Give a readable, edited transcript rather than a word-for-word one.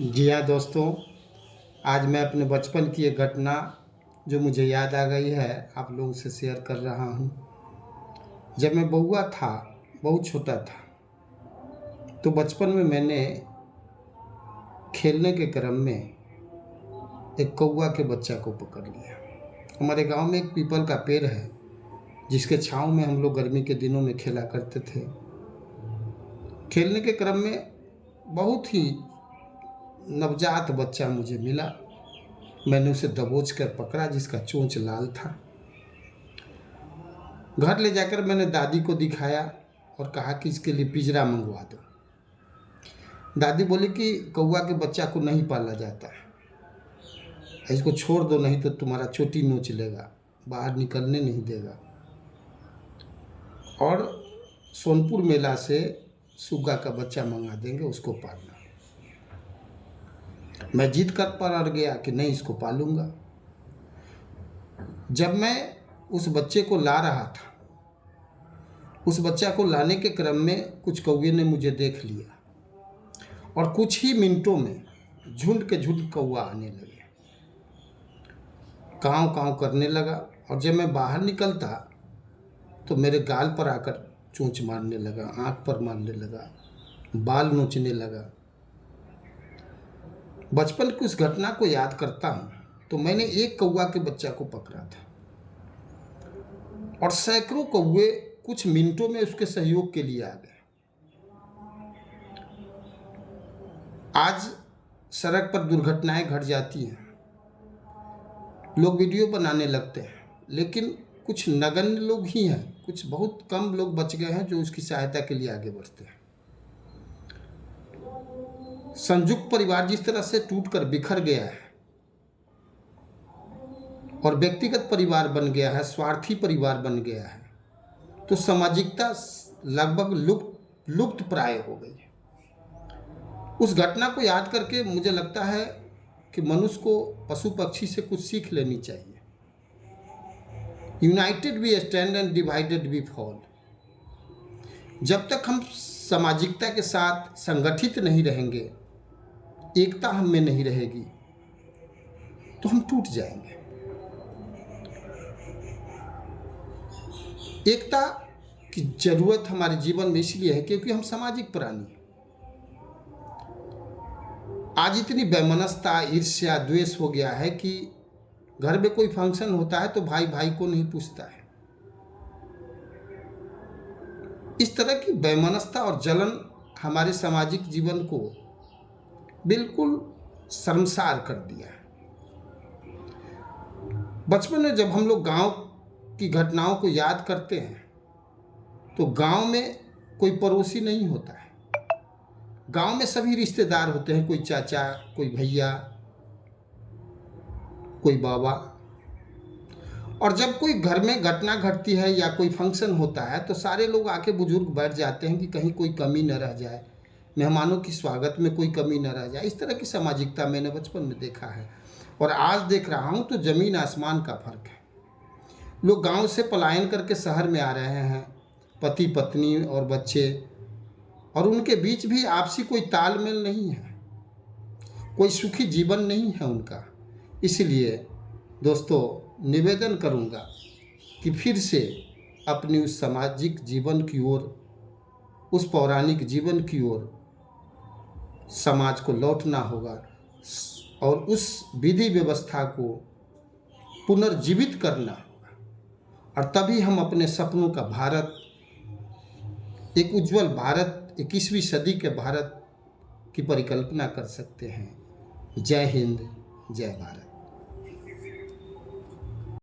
जी हाँ दोस्तों, आज मैं अपने बचपन की एक घटना जो मुझे याद आ गई है आप लोगों से शेयर कर रहा हूँ। जब मैं बउआ था, बहुत छोटा था, तो बचपन में मैंने खेलने के क्रम में एक कौवा के बच्चा को पकड़ लिया। हमारे गांव में एक पीपल का पेड़ है जिसके छांव में हम लोग गर्मी के दिनों में खेला करते थे। खेलने के क्रम में बहुत ही नवजात बच्चा मुझे मिला। मैंने उसे दबोच कर पकड़ा, जिसका चोंच लाल था। घर ले जाकर मैंने दादी को दिखाया और कहा कि इसके लिए पिंजरा मंगवा दो। दादी बोली कि कौवा के बच्चा को नहीं पाला जाता है, इसको छोड़ दो, नहीं तो तुम्हारा चोटी नोच लेगा, बाहर निकलने नहीं देगा। और सोनपुर मेला से सुग्गा का बच्चा मंगा देंगे, उसको पालना। मैं जिद कर पर अड़ गया कि नहीं, इसको पालूंगा। जब मैं उस बच्चे को ला रहा था, उस बच्चा को लाने के क्रम में कुछ कौवे ने मुझे देख लिया और कुछ ही मिनटों में झुंड के झुंड कौवा आने लगे, काँव काँव करने लगा। और जब मैं बाहर निकलता तो मेरे गाल पर आकर चोंच मारने लगा, आँख पर मारने लगा, बाल नोचने लगा। बचपन की उस घटना को याद करता हूँ तो मैंने एक कौवा के बच्चा को पकड़ा था और सैकड़ों कौवे कुछ मिनटों में उसके सहयोग के लिए आ गए। आज सड़क पर दुर्घटनाएं घट जाती हैं, लोग वीडियो बनाने लगते हैं, लेकिन कुछ नगण्य लोग ही हैं, कुछ बहुत कम लोग बच गए हैं जो उसकी सहायता के लिए आगे बढ़ते हैं। संयुक्त परिवार जिस तरह से टूटकर बिखर गया है और व्यक्तिगत परिवार बन गया है, स्वार्थी परिवार बन गया है, तो सामाजिकता लगभग लुप्त प्राय हो गई है। उस घटना को याद करके मुझे लगता है कि मनुष्य को पशु पक्षी से कुछ सीख लेनी चाहिए। United we stand and divided we fall. जब तक हम सामाजिकता के साथ संगठित नहीं रहेंगे, एकता हम में नहीं रहेगी, तो हम टूट जाएंगे। एकता की जरूरत हमारे जीवन में इसलिए है क्योंकि हम सामाजिक प्राणी हैं। आज इतनी वैमनस्यता, ईर्ष्या, द्वेष हो गया है कि घर में कोई फंक्शन होता है तो भाई भाई को नहीं पूछता है। इस तरह की वैमनस्यता और जलन हमारे सामाजिक जीवन को बिल्कुल शर्मसार कर दिया है। बचपन में जब हम लोग गांव की घटनाओं को याद करते हैं तो गांव में कोई पड़ोसी नहीं होता है, गांव में सभी रिश्तेदार होते हैं, कोई चाचा, कोई भैया, कोई बाबा। और जब कोई घर में घटना घटती है या कोई फंक्शन होता है तो सारे लोग आके बुजुर्ग बैठ जाते हैं कि कहीं कोई कमी न रह जाए, मेहमानों की स्वागत में कोई कमी न रह जाए। इस तरह की सामाजिकता मैंने बचपन में देखा है और आज देख रहा हूँ तो ज़मीन आसमान का फर्क है। लोग गांव से पलायन करके शहर में आ रहे हैं, पति पत्नी और बच्चे, और उनके बीच भी आपसी कोई तालमेल नहीं है, कोई सुखी जीवन नहीं है उनका। इसलिए दोस्तों, निवेदन करूंगा कि फिर से अपनी उस सामाजिक जीवन की ओर, उस पौराणिक जीवन की ओर समाज को लौटना होगा और उस विधि व्यवस्था को पुनर्जीवित करना होगा। और तभी हम अपने सपनों का भारत, एक उज्जवल भारत, 21वीं सदी के भारत की परिकल्पना कर सकते हैं। जय हिंद, जय भारत।